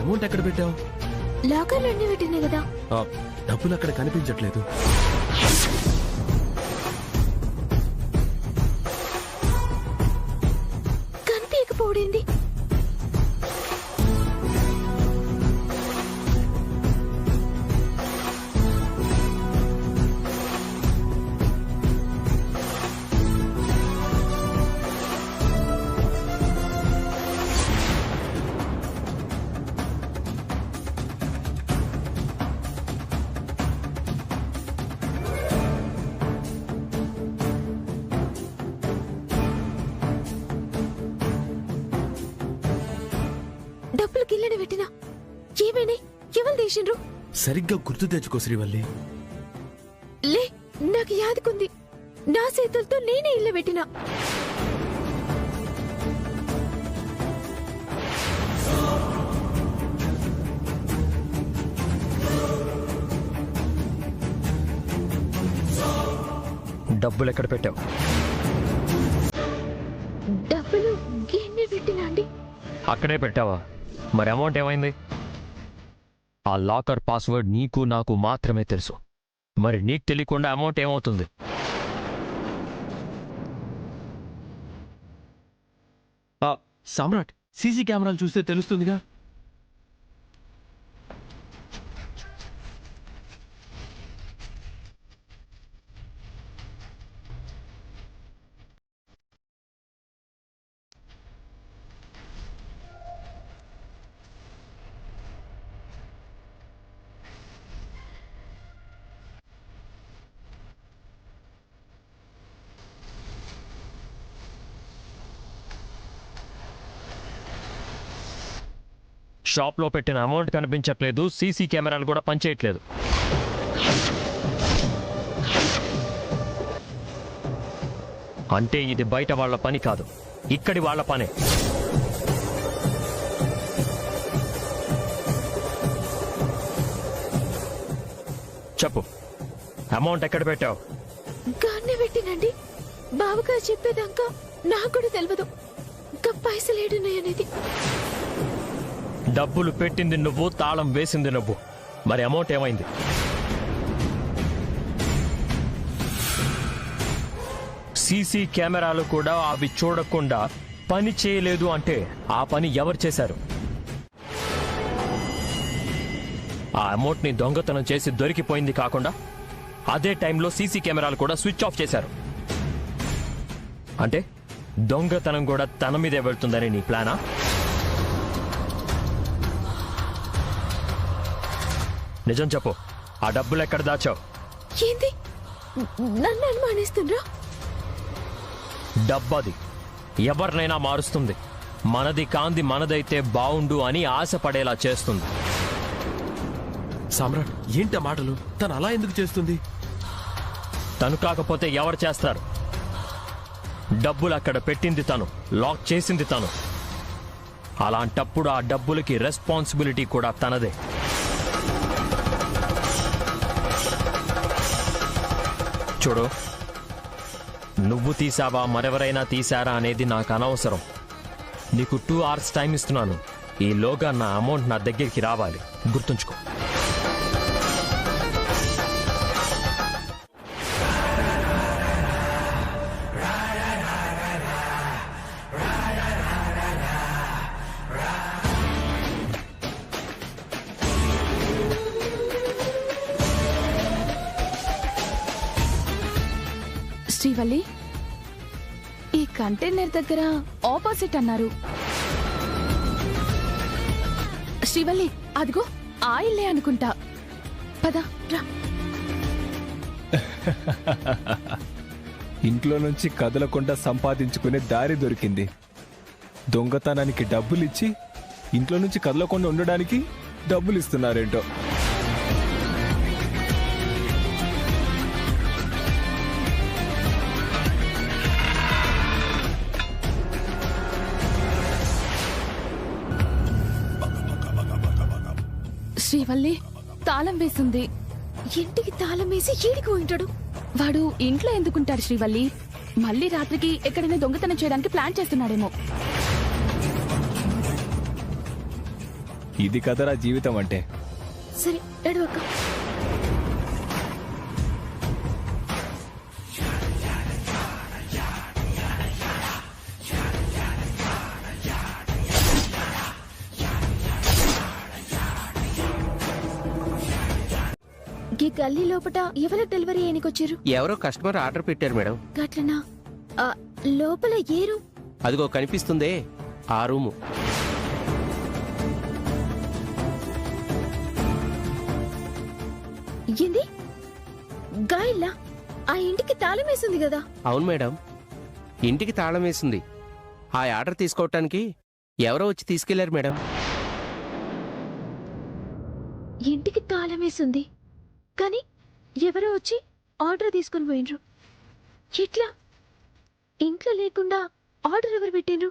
Amount ఎక్కడ పెట్టావు? లాకర్లో అన్ని పెట్టినాయి కదా. డబ్బులు అక్కడ కనిపించట్లేదు. కనిపించకపోయింది. డబ్బులు కిల్లనే పెట్టినా ఏమైనా ఎవరు తీసిండ్రు? సరిగ్గా గుర్తు తెచ్చుకో శ్రీవల్లి. లే, నాకు యాదకుంది. నా చేతులతో నేనే ఇల్లు పెట్టినా. డబ్బులు ఎక్కడ పెట్టావు? డబ్బులు గిన్నె పెట్టినా అండి. అక్కడే పెట్టావా? మరి అమౌంట్ ఏమైంది? ఆ లాకర్ పాస్వర్డ్ నీకు నాకు మాత్రమే తెలుసు. మరి నీకు తెలియకుండా అమౌంట్ ఏమవుతుంది? సామ్రాట్, సీసీ కెమెరాలు చూస్తే తెలుస్తుందిగా. షాప్లో పెట్టిన అమౌంట్ కనిపించట్లేదు, సీసీ కెమెరాలు కూడా పనిచేయట్లేదు. అంటే ఇది బయట వాళ్ళ పని కాదు, ఇక్కడి వాళ్ళ పనే. చెప్పు, అమౌంట్ ఎక్కడ పెట్టావు? గాన్నే పెట్టినండి. బావగారు చెప్పేదాకా నాకు కూడా తెలియదు ఇంకా పైసలు ఏడున్నాయనేది. డబ్బులు పెట్టింది నువ్వు, తాళం వేసింది నువ్వు. మరి అమౌంట్ ఏమైంది? సీసీ కెమెరాలు కూడా అవి చూడకుండా పని చేయలేదు అంటే ఆ పని ఎవరు చేశారు? ఆ అమౌంట్ ని దొంగతనం చేసి దొరికిపోయింది కాకుండా అదే టైంలో సీసీ కెమెరాలు కూడా స్విచ్ ఆఫ్ చేశారు. అంటే దొంగతనం కూడా తన మీదే వెళ్తుందని నీ ప్లానా? నిజం చెప్పు, ఆ డబ్బులు ఎక్కడ దాచావు? ఏంది నన్ను అనుమానిస్తుండ్రా? డబ్బది ఎవరినైనా మారుస్తుంది. మనది కాంది మనదైతే బావుండు అని ఆశపడేలా చేస్తుంది. సామ్రాట్, ఏంటి మాటలు? తను అలా ఎందుకు చేస్తుంది? తను కాకపోతే ఎవరు చేస్తారు? డబ్బులు అక్కడ పెట్టింది తను, లాక్ చేసింది తను. అలాంటప్పుడు ఆ డబ్బులకి రెస్పాన్సిబిలిటీ కూడా తనదే. చూడు, నువ్వు తీసావా మరెవరైనా తీశారా అనేది నాకు అనవసరం. నీకు 2 hours టైం ఇస్తున్నాను. ఈలోగా నా అమౌంట్ నా దగ్గరికి రావాలి, గుర్తుంచుకో. శ్రీవల్లి, ఈ కంటైనర్ దగ్గర ఆపోజిట్ అన్నారు. శ్రీవల్లి, అదిగో ఆ ఇల్లే అనుకుంటా. పద రా. ఇంట్లో నుంచి కదలకుండా సంపాదించుకునే దారి దొరికింది. దొంగతనానికి డబ్బులిచ్చి ఇంట్లో నుంచి కదలకుండా ఉండడానికి డబ్బులు ఇస్తున్నారేంటో. శ్రీవల్లి, తాళం వేసింది. ఇంటికి తాళం వేసి ఏడికి ఉంటాడు వాడు? ఇంట్లో ఎందుకుంటాడు శ్రీవల్లి? మళ్ళీ రాత్రికి ఎక్కడైనా దొంగతనం చేయడానికి ప్లాన్ చేస్తున్నాడేమో. ఇది కదరా జీవితం అంటే. సరే ఎడవక్క. ఈ గల్లీ లోపట ఎవరు డెలివరీ అయినకొచ్చారు? ఎవరో కస్టమర్ ఆర్డర్ పెట్టారు మేడం. గట్లనా? ఆ, లోపల ఏ రూమ్? అదిగో కనిపిస్తుందే ఆ రూము. ఏంది గాయల్లా? ఆ ఇంటికి తాళం వేసింది కదా? అవును మేడం, ఇంటికి తాళం వేసింది. ఆ ఆర్డర్ తీసుకోవటానికి ఎవరో వచ్చి తీసుకెళ్లారు మేడం. ఇంటికి తాళం వేసింది కానీ ఎవరో వచ్చి ఆర్డర్ తీసుకుని పోయినరు. ఎట్లా? ఇంట్లో లేకుండా ఆర్డర్ ఎవరు పెట్టినరు?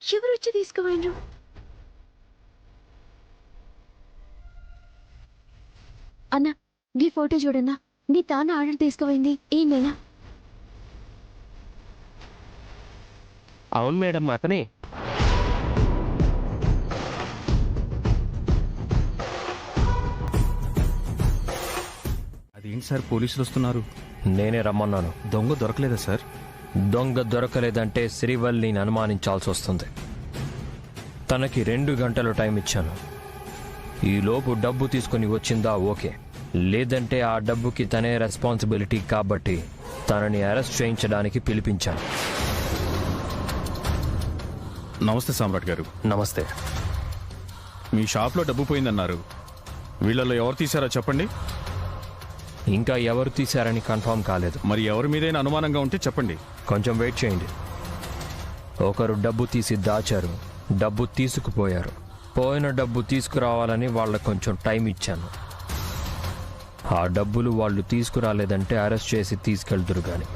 ఎవరు వచ్చి తీసుకుపోయినరు? అన్నా, ఈ ఫోటో చూడన్నా. నీ తాను ఆర్డర్ తీసుకుపోయింది ఈయనేనా? అవును మేడం, అతనే. అదేంటి సార్ పోలీసులు వస్తున్నారు? నేనే రమ్మన్నాను. దొంగ దొరకలేదా సార్? దొంగ దొరకలేదంటే శ్రీవల్లిని అనుమానించాల్సి వస్తుంది. తనకి 2 గంటలు టైం ఇచ్చాను. ఈ లోపు డబ్బు తీసుకుని వచ్చిందా ఓకే, లేదంటే ఆ డబ్బుకి తనే రెస్పాన్సిబిలిటీ కాబట్టి తనని అరెస్ట్ చేయించడానికి పిలిపించాను. నమస్తే సామ్రాట్ గారు. నమస్తే. మీ షాప్లో డబ్బు పోయిందన్నారు. వీళ్ళలో ఎవరు తీశారో చెప్పండి. ఇంకా ఎవరు తీశారని కన్ఫర్మ్ కాలేదు. మరి ఎవరి మీదైనా అనుమానంగా ఉంటే చెప్పండి. కొంచెం వెయిట్ చేయండి. ఒకరు డబ్బు తీసి దాచారు, డబ్బు తీసుకుపోయారు. పోయిన డబ్బు తీసుకురావాలని వాళ్ళకు కొంచెం టైం ఇచ్చాను. ఆ డబ్బులు వాళ్ళు తీసుకురాలేదంటే అరెస్ట్ చేసి తీసుకెళ్తురు గాని.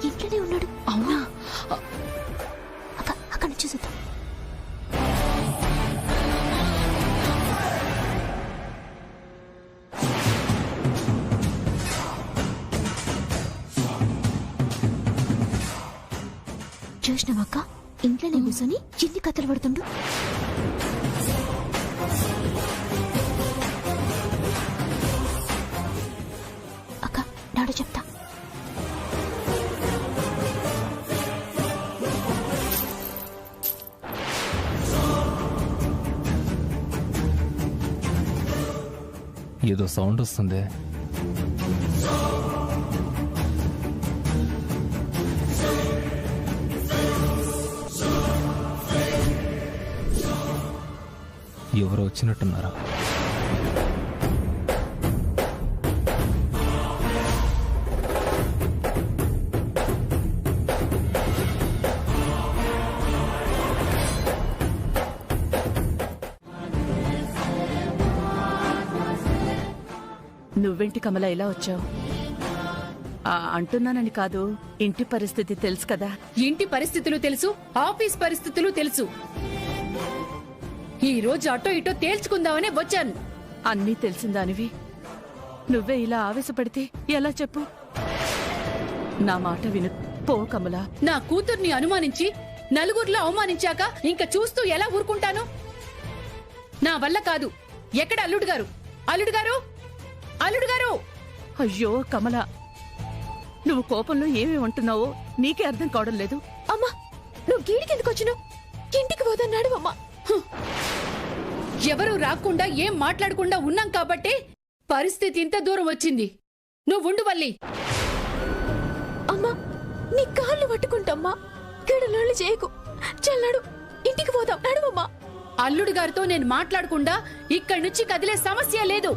ఇంట్లోనే ఉన్నాడు. అవునా? అక్క అక్కడ నుంచి చూద్దాం. చూసినావక్క, ఇంట్లోనే కూర్చొని ఎన్ని కథలు పడుతుండు. అక్క నాడు చెప్తా. ఏదో సౌండ్ వస్తుంది. ఎవరో వచ్చినట్టున్నారా? నువ్వేంటి కమల ఇలా వచ్చావు? అంటున్నానని కాదు, ఇంటి పరిస్థితి తెలుసు కదా. ఇంటి పరిస్థితులు తెలుసు, ఆఫీస్ పరిస్థితులు తెలుసు. ఈ రోజు అటో ఇటో తేల్చుకుందామనే వచ్చాను. అన్నీ తెలిసిందానివి నువ్వే ఇలా ఆవేశపడితే ఎలా చెప్పు? నా మాట విను. పో కమల. నా కూతుర్ని అనుమానించి నలుగురిలో అవమానించాక ఇంకా చూస్తూ ఎలా ఊరుకుంటాను? నా వల్ల కాదు. ఎక్కడ అల్లుడు గారు? అల్లుడు గారు! అల్లుడు గారు! అయ్యో కమల, నువ్వు కోపంలో ఏమి అంటున్నావో నీకే అర్థం కావడం లేదు. అమ్మా, నువ్వు గీడికి ఎందుకు వచ్చినావు? ఇంటికి పోదన్నాడు అమ్మా. ఎవరు రాకుండా ఏం మాట్లాడకుండా ఉన్నాం కాబట్టి పరిస్థితి ఇంత దూరం వచ్చింది. నువ్వుండు వల్లి. అమ్మా, నీ కాళ్ళు పట్టుకుంటమ్మా. గడలోళ్ళు చేయకు. చల్లాడు. ఇంటికి పోదాం నడువమ్మా. అల్లుడు గారితో నేను మాట్లాడకుండా ఇక్కడి నుంచి కదిలే సమస్య లేదు.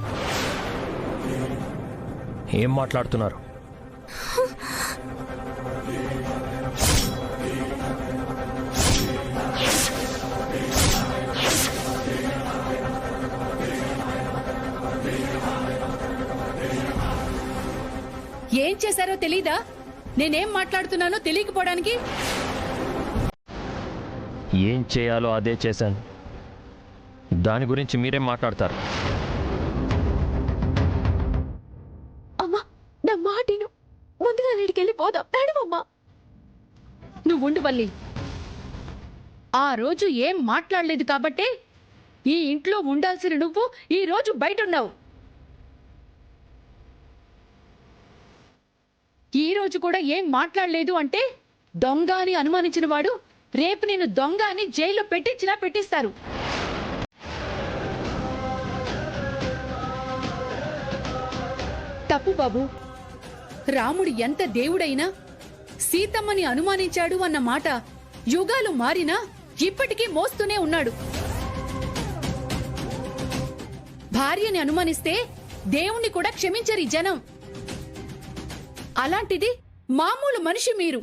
ఏం మాట్లాడుతున్నారు? ఏం చేశారో తెలీదా? నేనేం మాట్లాడుతున్నానో తెలియకపోవడానికి. ఏం చేయాలో అదే చేశాను. దాని గురించి మీరేం మాట్లాడతారు? అమ్మా నా మాటిను, ముందుగా నీటికెళ్ళి పోదాం నడువమ్మా. నువ్వుండు వల్లి. ఆ రోజు ఏం మాట్లాడలేదు కాబట్టే ఈ ఇంట్లో ఉండాల్సిన నువ్వు ఈ రోజు బయటున్నావు. ఈ రోజు కూడా ఏం మాట్లాడలేదు అంటే దొంగ అని అనుమానించిన వాడు రేపు నేను దొంగ అని జైల్లో పెట్టించినా పెట్టిస్తారు. తప్పు బాబు. రాముడు ఎంత దేవుడైనా సీతమ్మని అనుమానించాడు అన్న మాట యుగాలు మారినా ఇప్పటికీ మోస్తూనే ఉన్నాడు. భార్యని అనుమానిస్తే దేవుణ్ణి కూడా క్షమించరు ఈ జనం. అలాంటిది మామూలు మనిషి మీరు.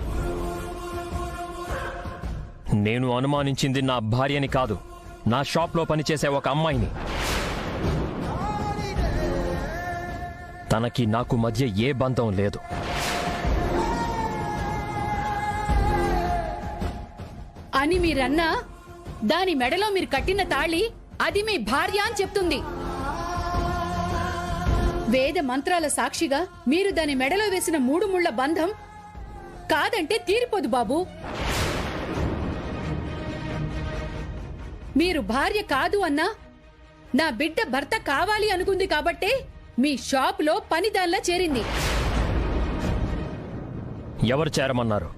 నేను అనుమానించింది నా భార్యని కాదు, నా షాప్లో పనిచేసే ఒక అమ్మాయిని. తనకి నాకు మధ్య ఏ బంధం లేదు. అని మీరన్నా దాని మెడలో మీరు కట్టిన తాళి అది మీ భార్య అని చెప్తుంది. వేద మంత్రాల సాక్షిగా మీరు దాని మెడలో వేసిన 3 ముళ్ల బంధం కాదంటే తీరిపోదు బాబు. మీరు భార్య కాదు అన్నా నా బిడ్డ భర్త కావాలి అనుకుంది కాబట్టే మీ షాపులో పనిదాన్లా చేరింది. ఎవరు చేరమన్నారు?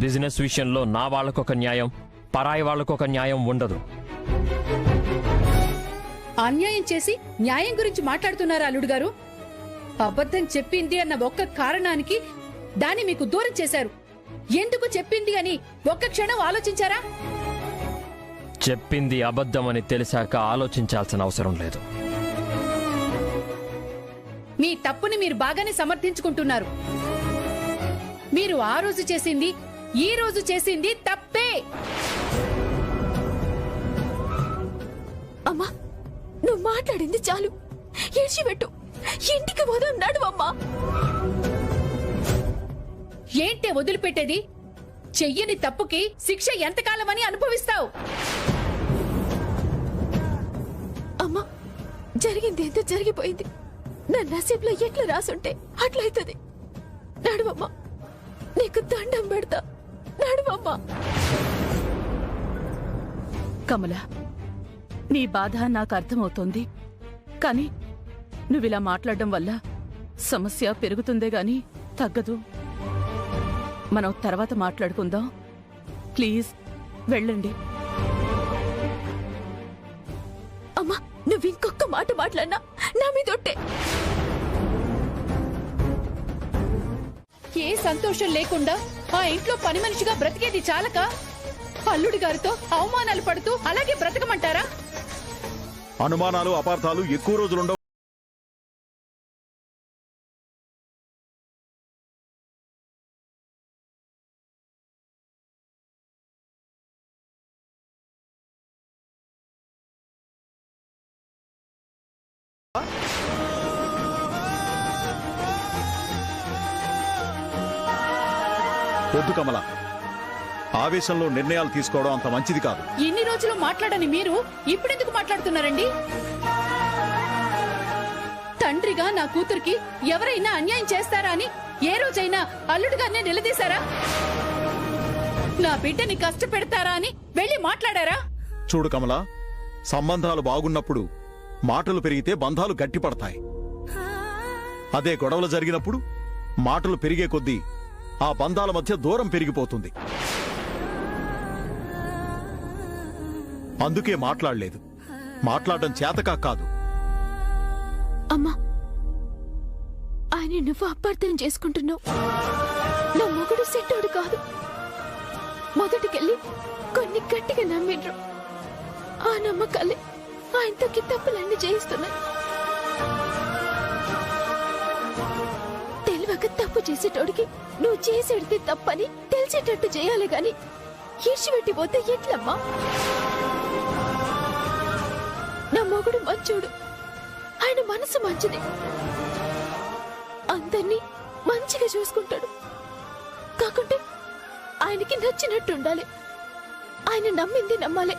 బిజినెస్ విషయంలో నా వాళ్ళకొక న్యాయం, పరాయి వాళ్ళకొక న్యాయం ఉండదు. అన్యాయం చేసి న్యాయం గురించి మాట్లాడుతున్నారా అల్లుడు గారు? అబద్ధం చెప్పింది అన్న ఒక్క కారణానికి దాన్ని మీకు దూరం చేశారు. ఎందుకు చెప్పింది అని ఒక్క క్షణం ఆలోచించారా? చెప్పింది అబద్ధమని తెలిసాక ఆలోచించాల్సిన అవసరం లేదు. మీ తప్పుని మీరు బాగానే సమర్థించుకుంటున్నారు. మీరు ఆ రోజు చేసింది ఈ రోజు చేసింది తప్పే. అమ్మా నువ్వు మాట్లాడింది చాలు, ఏడ్చిపెట్టు. ఇంటికి పోదాం నడువమ్మా. ఏంటే వదిలిపెట్టేది? చెయ్యని తప్పుకి శిక్ష ఎంతకాలమని అనుభవిస్తావు? అమ్మా జరిగింది ఎంత జరిగిపోయింది. నా నసీబ్లో ఎట్లా రాసుంటే అట్లయితది. నడువమ్మా, నీకు దండం పెడతా. నడువమ్మా. కమల, నీ బాధ నాకు అర్థమవుతోంది. కానీ నువ్విలా మాట్లాడడం వల్ల సమస్య పెరుగుతుందే గాని తగ్గదు. మనం తర్వాత మాట్లాడుకుందాం. ప్లీజ్ వెళ్ళండి. అమ్మా నువ్వు ఇంకొక మాట మాట్లాడినా నా మీదొట్టే. ఏ సంతోషం లేకుండా ఆ ఇంట్లో పని మనిషిగా బ్రతికేది చాలక అల్లుడి గారితో అవమానాలు పడుతూ అలాగే బ్రతకమంటారా? అనుమానాలు అపార్థాలు ఎక్కువ రోజులుండవు. వద్దు కమల, ఆవేశంలో నిర్ణయాలు తీసుకోవడం అంత మంచిది కాదు. ఇన్ని రోజులు మాట్లాడని మీరు ఇప్పుడెందుకు మాట్లాడుతున్నారండి? తండ్రిగా నా కూతురికి ఎవరైనా అన్యాయం చేస్తారా అని ఏ రోజైనా అల్లుడు గారిని నిలదీశారా? నా బిడ్డని కష్టపెడతారా అని వెళ్ళి మాట్లాడారా? చూడు కమల, సంబంధాలు బాగున్నప్పుడు మాటలు పెరిగితే బంధాలు గట్టిపడతాయి. అదే గొడవలు జరిగినప్పుడు మాటలు పెరిగే కొద్దీ ఆ బంధాల మధ్య దూరం పెరిగిపోతుంది. అందుకే మాట్లాడలేదు. మాట్లాడడం చేతకా కాదు. అమ్మా, ఆయన నువ్వు అపార్థం చేసుకుంటున్నావు. నా మొగుడు సెట్టోడు కాదు. మొదటికెళ్ళి కొన్ని గట్టిగా నమ్మిండ్రు. ఆ నమ్మకాలే ఆయనతో తప్పులన్నీ చేయిస్తున్నాయి. తెలివక తప్పు చేసేటోడికి నువ్వు చేసేడితే తప్పని తెలిసేటట్టు చేయాలి గాని ఈడ్చిపెట్టిపోతే ఎట్లమ్మా? నా మొగుడు మంచోడు, ఆయన మనసు మంచిది, అందర్నీ మంచిగా చూసుకుంటాడు. కాకుంటే ఆయనకి నచ్చినట్టు ఉండాలి. ఆయన నమ్మింది నమ్మాలి.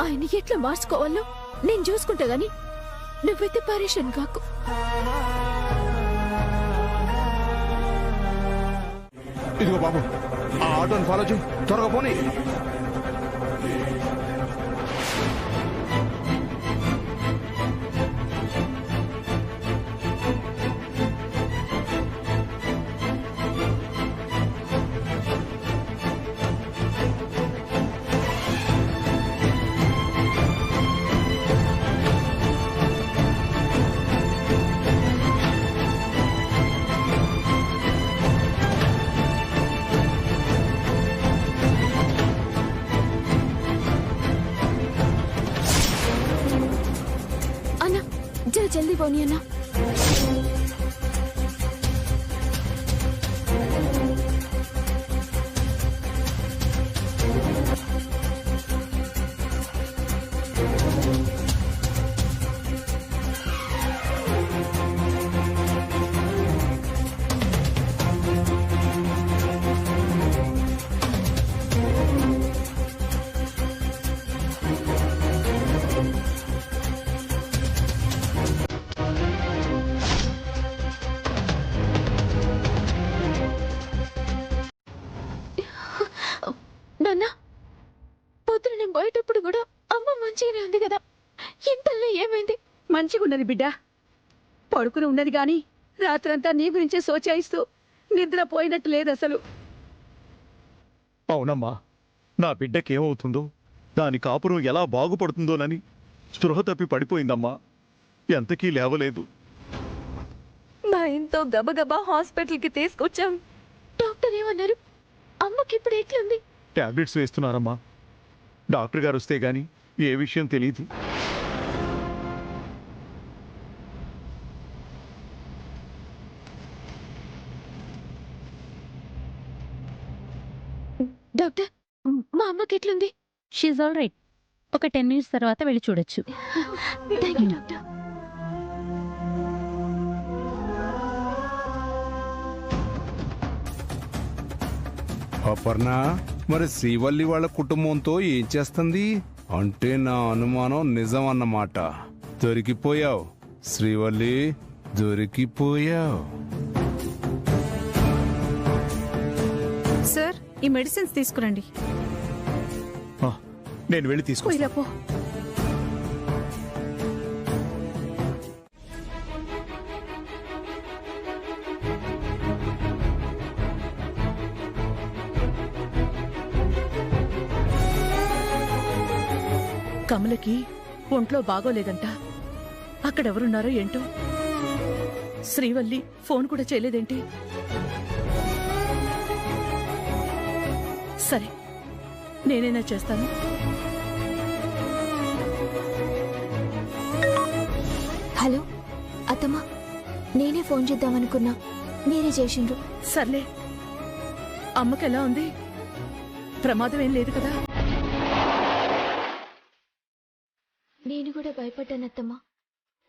ఆయన ఎట్లా మార్చుకోవాలో నేను చూసుకుంటా గాని నువ్వైతే పరేషాన్ కాకు. ఇదిగో బాబు, ఆ ఆటోని ఫాలో చేయి, త్వరగా పోనీ. అన్నా, జర జల్దీ పోనీ అన్నా. నాన్న, పొద్దున నేను పోయేటప్పుడు కూడా అమ్మ మంచిగానే ఉంది కదా, ఇంతలో ఏమైంది? మంచిగున్నది బిడ్డ, పడుకుని ఉన్నది గాని రాత్రంతా నీ గురించే సోచాయిస్తూ నిద్ర పోయినట్టు లేదు అసలు. అవునమ్మా, నా బిడ్డకేమవుతుందో, దాని కాపురం ఎలా బాగుపడుతుందోనని స్పృహ తప్పి పడిపోయిందమ్మా. ఎంతకీ లేవలేదు. మా ఇంట్లో గబగబా హాస్పిటల్కి తీసుకొచ్చాం. డాక్టర్ ఏమన్నారు? అమ్మకి ఇప్పుడు ఎట్లుంది? టాబ్లెట్స్ వేస్తున్నారమ్మా. డాక్టర్ గారు వస్తే గాని ఏ విషయం తెలియదు. డాక్టర్, మా అమ్మకి ఎట్లుంది? She's all right. ఒక 10 minutes తర్వాత వెళ్ళి చూడొచ్చు. Thank you doctor. అపర్ణ, మరి శ్రీవల్లి వాళ్ళ కుటుంబంతో ఏం చేస్తుంది? అంటే నా అనుమానం నిజం అన్నమాట. దొరికిపోయావు శ్రీవల్లి, దొరికిపోయావు. సార్, ఈ మెడిసిన్స్ తీసుకురండి. నేను వెళ్ళి తీసుకొస్తా. ఇలా పో. కమలకి ఒంట్లో బాగోలేదంట. అక్కడెవరున్నారో ఏంటో. శ్రీవల్లి ఫోన్ కూడా చేయలేదేంటి? సరే, నేనైనా చేస్తాను. హలో అత్తమ్మా, నేనే ఫోన్ చేద్దామనుకున్నా, మీరే చేసిండ్రు. సర్లే, అమ్మకెలా ఉంది? ప్రమాదం ఏం లేదు కదా? నేను కూడా భయపడ్డానత్తమ్మా,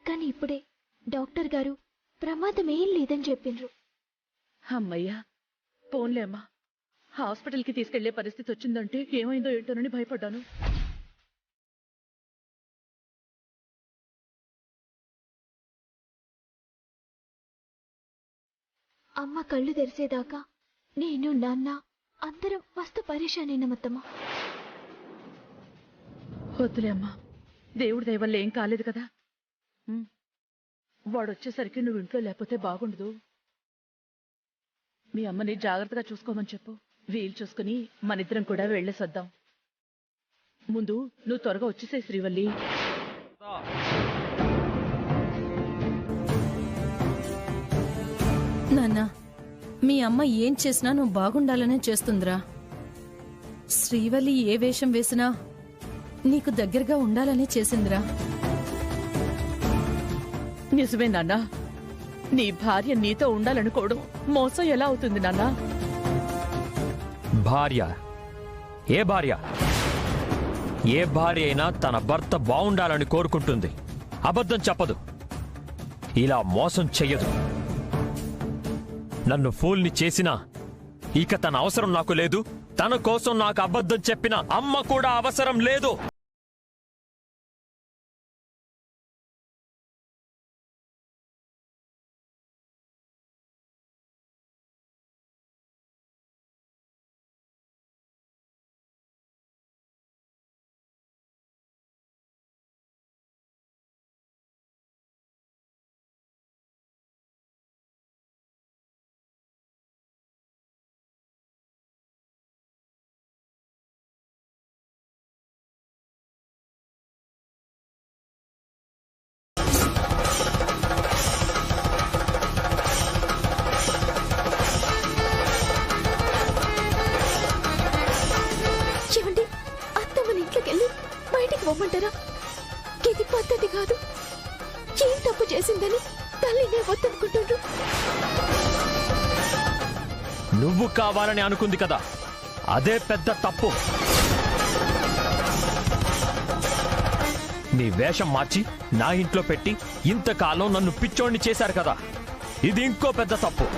కానీ ఇప్పుడే డాక్టర్ గారు ప్రమాదం ఏం లేదని చెప్పిండ్రు. అమ్మయ్యా, పోన్లే అమ్మా. హాస్పిటల్కి తీసుకెళ్లే పరిస్థితి వచ్చిందంటే ఏమైందో ఏంటోనని భయపడ్డాను. అమ్మ కళ్ళు తెరిసేదాకా నేను, నాన్న అందరం మస్తు పరేషాన్ అయినామత్తమ్మా. వద్దులే అమ్మా, దేవుడి దయ వల్ల ఏం కాలేదు కదా. వాడు వచ్చేసరికి నువ్వు ఇంట్లో లేకపోతే బాగుండదు. మీ అమ్మని జాగ్రత్తగా చూసుకోమని చెప్పు. వీలు చూసుకుని మనిద్దరం కూడా వెళ్ళేసొద్దాం. ముందు నువ్వు త్వరగా వచ్చేసే శ్రీవల్లి. నాన్న, మీ అమ్మ ఏం చేసినా నువ్వు బాగుండాలనే చేస్తుందిరా. శ్రీవల్లి ఏ వేషం వేసినా నీకు దగ్గరగా ఉండాలనే చేసిందిరా. నిజమే నాన్న, నీ భార్య నీతో ఉండాలనుకోవడం మోసం ఎలా అవుతుంది నాన్న? భార్య? ఏ భార్య? ఏ భార్య అయినా తన భర్త బాగుండాలని కోరుకుంటుంది. అబద్ధం చెప్పదు, ఇలా మోసం చెయ్యదు. నన్ను ఫూల్ని చేసినా ఇక తన అవసరం నాకు లేదు. తన కోసం నాకు అబద్ధం చెప్పిన అమ్మ కూడా అవసరం లేదు. ఏమండి, అత్తమ్మని ఇంట్లోకి వెళ్ళి బయటికి పోమంటారా? ఇది పద్ధతి కాదు. ఏం తప్పు చేసిందని తల్లినే వద్దనుకుంటుండ్రు. నువ్వు కావాలని అనుకుంది కదా, అదే పెద్ద తప్పు. నీ వేషం మార్చి నా ఇంట్లో పెట్టి ఇంతకాలం నన్ను పిచ్చోడిని చేశారు కదా, ఇది ఇంకో పెద్ద తప్పు.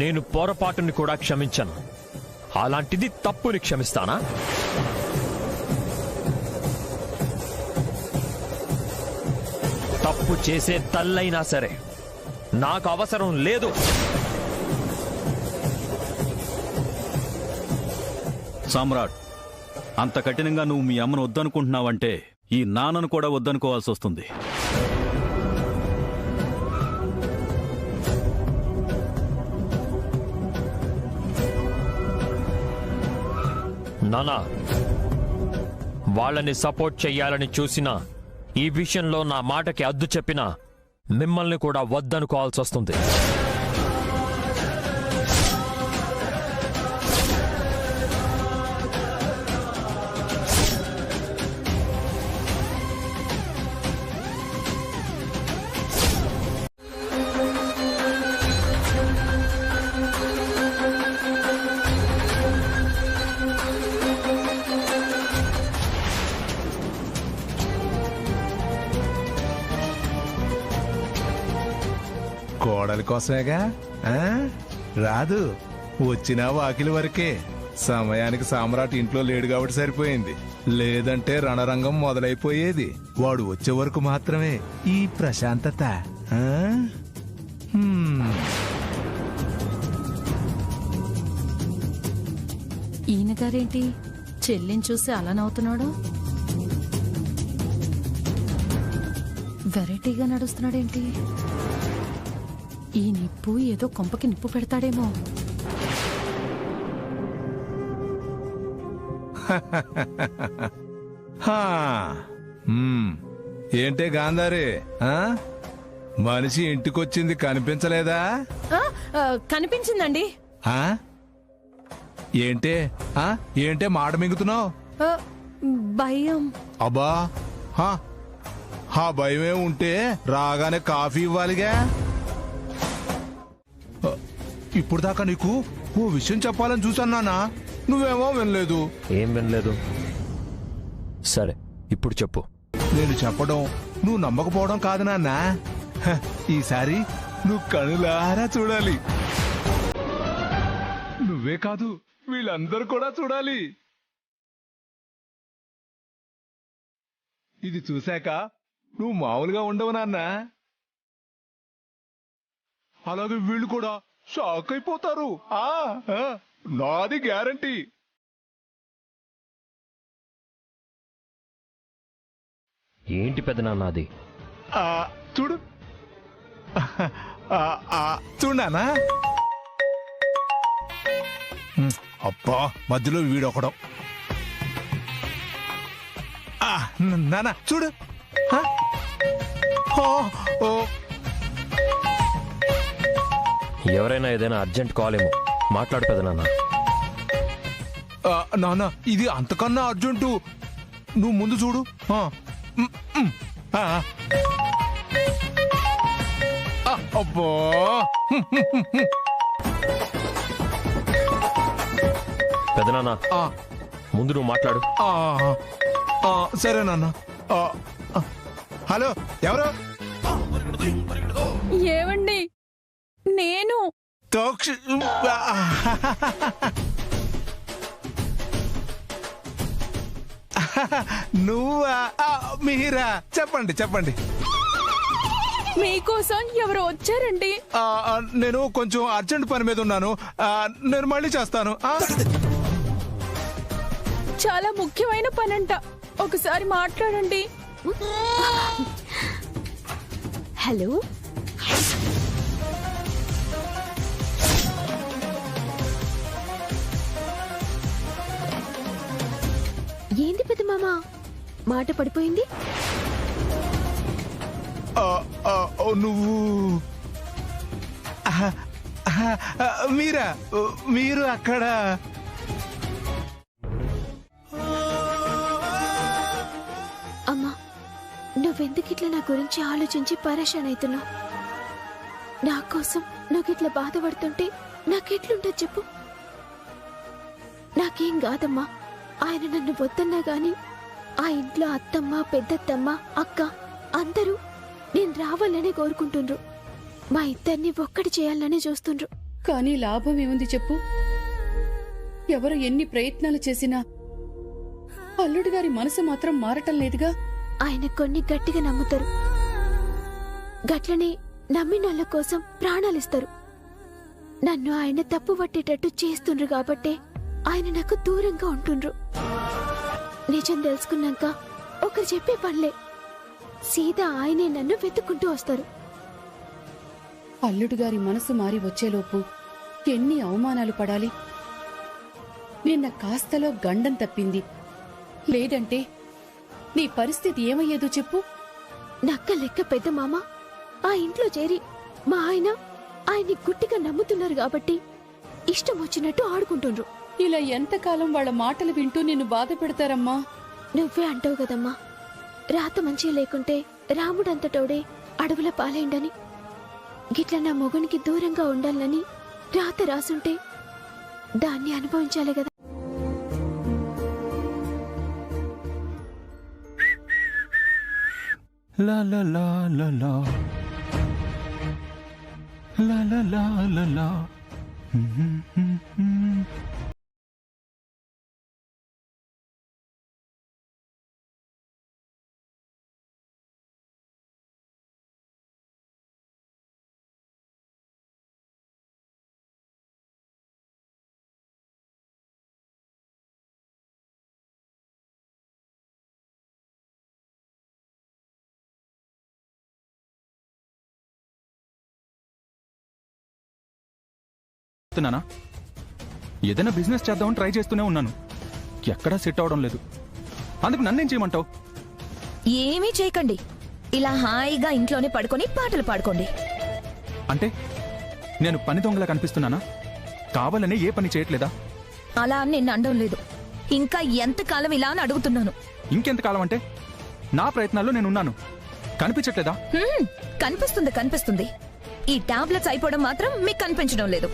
నేను పొరపాటుని కూడా క్షమించను. అలాంటిది తప్పుని క్షమిస్తానా? తప్పు చేసే తల్లైనా సరే నాకు అవసరం లేదు. సామ్రాట్, అంత కఠినంగా నువ్వు మీ అమ్మను వద్దనుకుంటున్నావంటే ఈ నాన్నను కూడా వద్దనుకోవాల్సి వస్తుంది. నానా, వాళ్ళని సపోర్ట్ చెయ్యాలని చూసినా, ఈ విషయంలో నా మాటకి అద్దు చెప్పినా మిమ్మల్ని కూడా వద్దనుకోవాల్సి వస్తుంది. కోడలి కోసమేగా? రాదు, వచ్చినా వాకిలి వరకే. సమయానికి సామ్రాట్ ఇంట్లో లేడు కాబట్టి సరిపోయింది. లేదంటే రణరంగం మొదలైపోయేది. వాడు వచ్చే వరకు మాత్రమే ఈ ప్రశాంతత. ఈయన గారేంటి చెల్లిని చూసి అలా నవ్వుతున్నాడు? వెరైటీగా నడుస్తున్నాడేంటి? ఈ నిప్పు ఏదో కొంపకి నిప్పు పెడతాడేమో. ఏంటే గాంధారి, మనిషి ఇంటికొచ్చింది కనిపించలేదా? కనిపించిందండి. ఏంటే ఏంటే మాట మింగుతున్నావు? భయం. అబ్బా, భయమే ఉంటే రాగానే కాఫీ ఇవ్వాలిగా. ఇప్పుడు దాకా నీకు ఓ విషయం చెప్పాలని చూసాను నాన్న, నువ్వేమో వినలేదు. ఏం వినలేదు? సరే, ఇప్పుడు చెప్పు. నేను చెప్పడం నువ్వు నమ్మకపోవడం కాదు నాన్న. ఈసారి నువ్వు కనులారా చూడాలి. నువ్వే కాదు, వీళ్ళందరూ కూడా చూడాలి. ఇది చూశాక నువ్వు మామూలుగా ఉండవు నాన్న. అలాగే వీళ్ళు కూడా షాక్ అయిపోతారు. నాది గ్యారంటీ. ఏంటి పెదనాన్న అది? చూడు చూడనా? అబ్బా మధ్యలో వీడొకడం. నానా చూడు. ఎవరైనా ఏదైనా అర్జెంట్ కాల్ ఏమో, మాట్లాడు పెదనాన్న. నానా ఇది అంతకన్నా అర్జెంటు, నువ్వు ముందు చూడు. అబ్బో పెదనాన్న ముందు నువ్వు మాట్లాడు. సరే నాన్న. హలో ఎవరు? ఏవండి నేను నువ్వా? మీరా? చెప్పండి చెప్పండి. మీకోసం ఎవరు వచ్చారండి? నేను కొంచెం అర్జెంట్ పని మీద ఉన్నాను, నేను మళ్ళీ చేస్తాను. చాలా ముఖ్యమైన పనంట, ఒకసారి మాట్లాడండి. హలో, ఏంది పెద్ద మామ మాట పడిపోయింది? నువ్వు మీరా? మీరు అక్కడ అమ్మా, నువ్వెందుకు ఇట్లా నా గురించి ఆలోచించి పరేషాన్ అవుతున్నావు? నా కోసం నువ్వు ఇట్లా బాధపడుతుంటే నాకెట్లుంటుంది చెప్పు? నాకేం కాదమ్మా, ఆయన నన్ను వద్దన్నా గాని ఆ ఇంట్లో అత్తమ్మ, పెద్దత్తమ్మ, అక్క అందరూ నేను రావాలనే కోరుకుంటుండ్రు. మా ఇద్దరిని ఒక్కటి చేయాలనే చూస్తుండ్రు. కానీ లాభం ఏముంది చెప్పు? ఎవరు ఎన్ని ప్రయత్నాలు చేసినా అల్లుడి గారి మనసు మాత్రం మారటం లేదుగా. ఆయన కొన్ని గట్టిగా నమ్ముతారు, గట్లనే నమ్మినోళ్ళ కోసం ప్రాణాలిస్తారు. నన్ను ఆయన తప్పు పట్టేటట్టు చేస్తుండ్రు కాబట్టే ఆయన నాకు దూరంగా ఉంటుండ్రు. నిజం తెలుసుకున్నాక ఒకరు చెప్పే పనిలే, సీదా ఆయనే నన్ను వెతుక్కుంటూ వస్తారు. అల్లుడు గారి మనసు మారి వచ్చేలోపు ఎన్ని అవమానాలు పడాలి. నిన్న కాస్తలో గండం తప్పింది, లేదంటే నీ పరిస్థితి ఏమయ్యేదో చెప్పు? నక్క లెక్క పెద్ద మామ ఆ ఇంట్లో చేరి మా ఆయన ఆయన్ని గుట్టిగా నమ్ముతున్నారు కాబట్టి ఇష్టం వచ్చినట్టు ఆడుకుంటుండ్రు. ఇలా ఎంతకాలం వాళ్ళ మాటలు వింటూ నిన్ను బాధ పెడతారమ్మా? నువ్వే అంటావు కదమ్మా, రాత మంచిగా లేకుంటే రాముడంతటోడే అడవుల పాలైండని. గిట్ల నా మొగునికి దూరంగా ఉండాలని రాత రాసుంటే దాన్ని అనుభవించాలి కదా. లా లా లా లా లా లా లా లా లా లా. ఏదైనా బిజినెస్ చేద్దామని ట్రై చేస్తూనే ఉన్నాను, ఎక్కడా సెట్ అవడం లేదు. అందుకు నన్నేం చేయమంటావు? ఏమీ చేయకండి, ఇలా హాయిగా ఇంట్లోనే పడుకొని పాటలు పాడుకోండి. అంటే నేను పని దొంగలా కనిపిస్తున్నానా? కావాలనే ఏ పని చేయట్లేదా? అలా అని నేను అనడం లేదు, ఇంకా ఎంతకాలం ఇలా అని అడుగుతున్నాను. ఇంకెంతకాలం అంటే నా ప్రయత్నాల్లో నేనున్నాను, కనిపించట్లేదా? కనిపిస్తుంది కనిపిస్తుంది, ఈ టాబ్లెట్స్ అయిపోవడం మాత్రం మీకు కనిపించడం లేదు.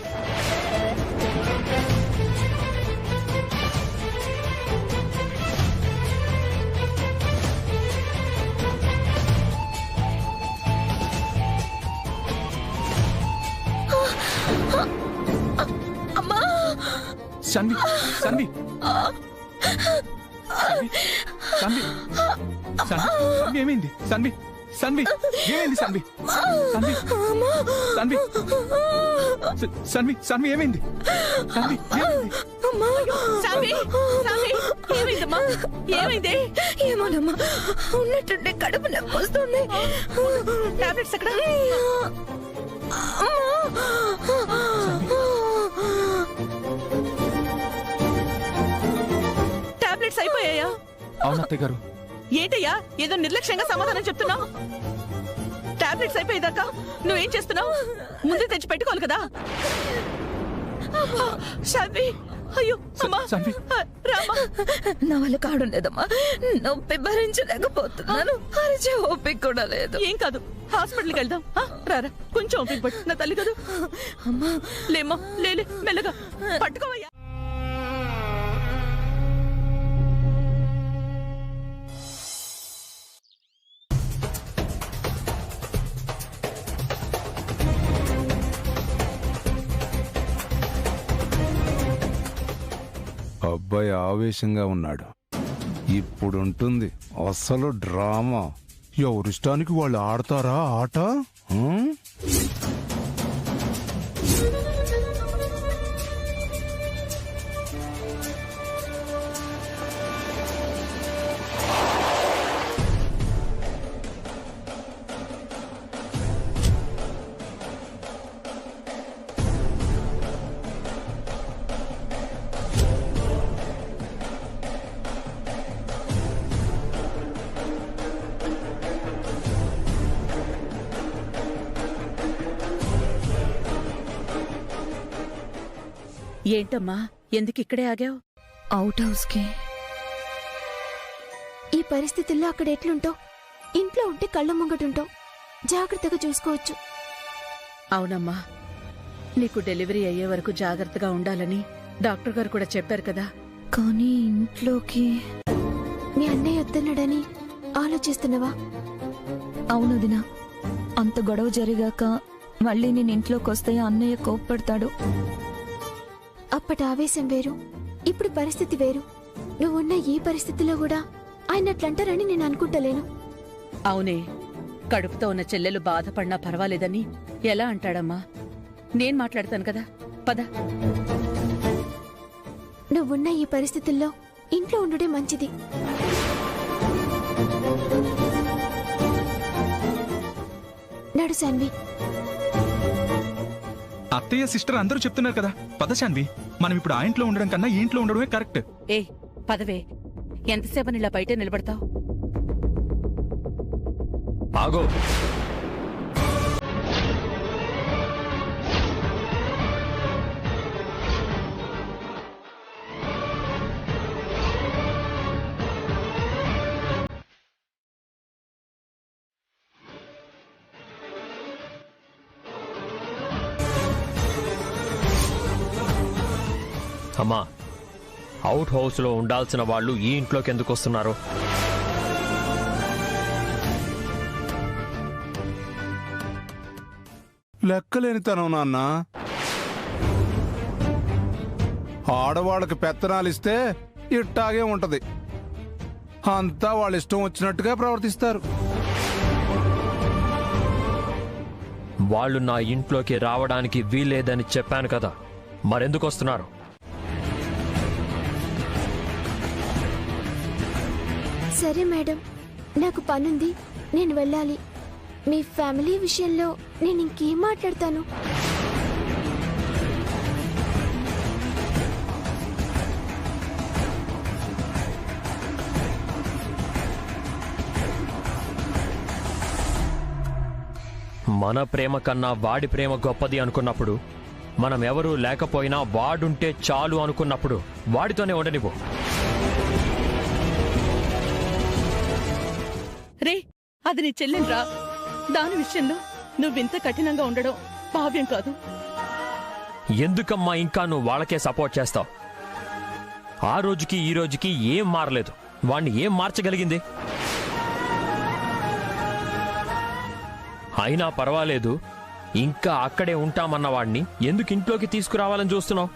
సన్వి సన్వి సన్వి సన్వి సన్వి ఏమైంది? సన్వి సన్వి ఏమైంది సన్వి సన్వి సన్వి సన్వి సన్వి ఏమైంది సన్వి ఏమైందమ్మా? ఏమైంది? ఏమోనమ్మా, ఉన్నట్టుండే కడుపు నొప్పి వస్తుంది. టాబ్లెట్స్ ఎక్కడ? టాబ్లెట్స్ అయిపోయాయా? అవును అత్తయ్య గారు. ఏంటయ్యా ఏదో నిర్లక్ష్యంగా సమాధానం చెప్తున్నావు? టాబ్లెట్స్ అయిపోయేదాకా నువ్వేం చేస్తున్నావు? ముందే తెచ్చి పెట్టుకోవాలి కదా. శాన్వి, అయ్యో అమ్మా, రామ్మా. నా వల్ల కావడం లేదమ్మా, నొప్పి భరించలేకపోతున్నాను. అరిచే ఓపిక కూడా లేదు. ఏం కాదు, హాస్పిటల్కి వెళ్దాం. రారా, కొంచెం ఓపిక పట్టు. నా తల్లి కదా. అమ్మా లేమ్మా, లేలే, మెల్లగా పట్టుకోవయ్యా. అబ్బాయి ఆవేశంగా ఉన్నాడు. ఇప్పుడుంటుంది అసలు డ్రామా. ఎవరిష్టానికి వాళ్ళు ఆడతారా ఆట? ఏంటమ్మా, ఎందుకు ఇక్కడే ఆగావు? అవుట్ హౌస్ కి. ఈ పరిస్థితుల్లో అక్కడ ఎట్లుంటావు? ఇంట్లో ఉంటే కళ్ళ ముంగటుంటావు. జాగ్రత్తగా చూసుకోవచ్చు. అవునమ్మా, నీకు డెలివరీ అయ్యే వరకు జాగ్రత్తగా ఉండాలని డాక్టర్ గారు కూడా చెప్పారు కదా. కానీ ఇంట్లోకి మీ అన్నయ్య వద్దన్నాడని ఆలోచిస్తున్నావా? అవును వదినా, అంత గొడవ జరిగాక మళ్ళీ నేను ఇంట్లోకి వస్తే అన్నయ్య కోప్పడతాడు. అప్పటి ఆవేశం వేరు, ఇప్పుడు పరిస్థితి వేరు. నువ్వున్న ఈ పరిస్థితిలో కూడా ఆయన అట్లంటారని నేను అనుకుంటలేను. అవునే, కడుపుతో ఉన్న చెల్లెలు బాధపడినా పర్వాలేదని ఎలా అంటాడమ్మా? నేను మాట్లాడతాను కదా, పద. నువ్వున్న ఈ పరిస్థితుల్లో ఇంట్లో ఉండడే మంచిది. నడు శాన్వి. అత్తయ్య సిస్టర్ అందరూ చెప్తున్నారు కదా, పద శాన్వి. మనం ఇప్పుడు ఆ ఇంట్లో ఉండడం కన్నా ఈ ఇంట్లో ఉండడమే కరెక్ట్. ఏ పదవే, ఎంతసేపని ఇలా బయట నిలబడతావు? ఆగో. అమ్మా, అవుట్ హౌస్ లో ఉండాల్సిన వాళ్ళు ఈ ఇంట్లోకి ఎందుకు వస్తున్నారు? లెక్కలేనితనం నాన్న. ఆడవాళ్ళకి పెత్తనాలిస్తే ఇట్టాగే ఉంటది. అంతా వాళ్ళ ఇష్టం వచ్చినట్టుగా ప్రవర్తిస్తారు. వాళ్ళు నా ఇంట్లోకి రావడానికి వీల్లేదని చెప్పాను కదా, మరెందుకు వస్తున్నారు? సరే మేడం, నాకు పనుంది, నేను వెళ్ళాలి. మీ ఫ్యామిలీ విషయంలో నేను ఇంకేం మాట్లాడతాను? మన ప్రేమ కన్నా వాడి ప్రేమ గొప్పది అనుకున్నప్పుడు, మనం ఎవరూ లేకపోయినా వాడుంటే చాలు అనుకున్నప్పుడు వాడితోనే ఉండనివ్వు. రే, అది నీ చెల్లెలరా. దాని విషయంలో నువ్వింత కఠినంగా ఉండడం భావ్యం కాదు. ఎందుకమ్మా ఇంకా నువ్వు వాళ్ళకే సపోర్ట్ చేస్తావు? ఆ రోజుకి ఈ రోజుకి ఏం మారలేదు. వాణ్ణి ఏం మార్చగలిగింది? అయినా పర్వాలేదు, ఇంకా అక్కడే ఉంటామన్న వాణ్ణి ఎందుకు ఇంట్లోకి తీసుకురావాలని చూస్తున్నావు?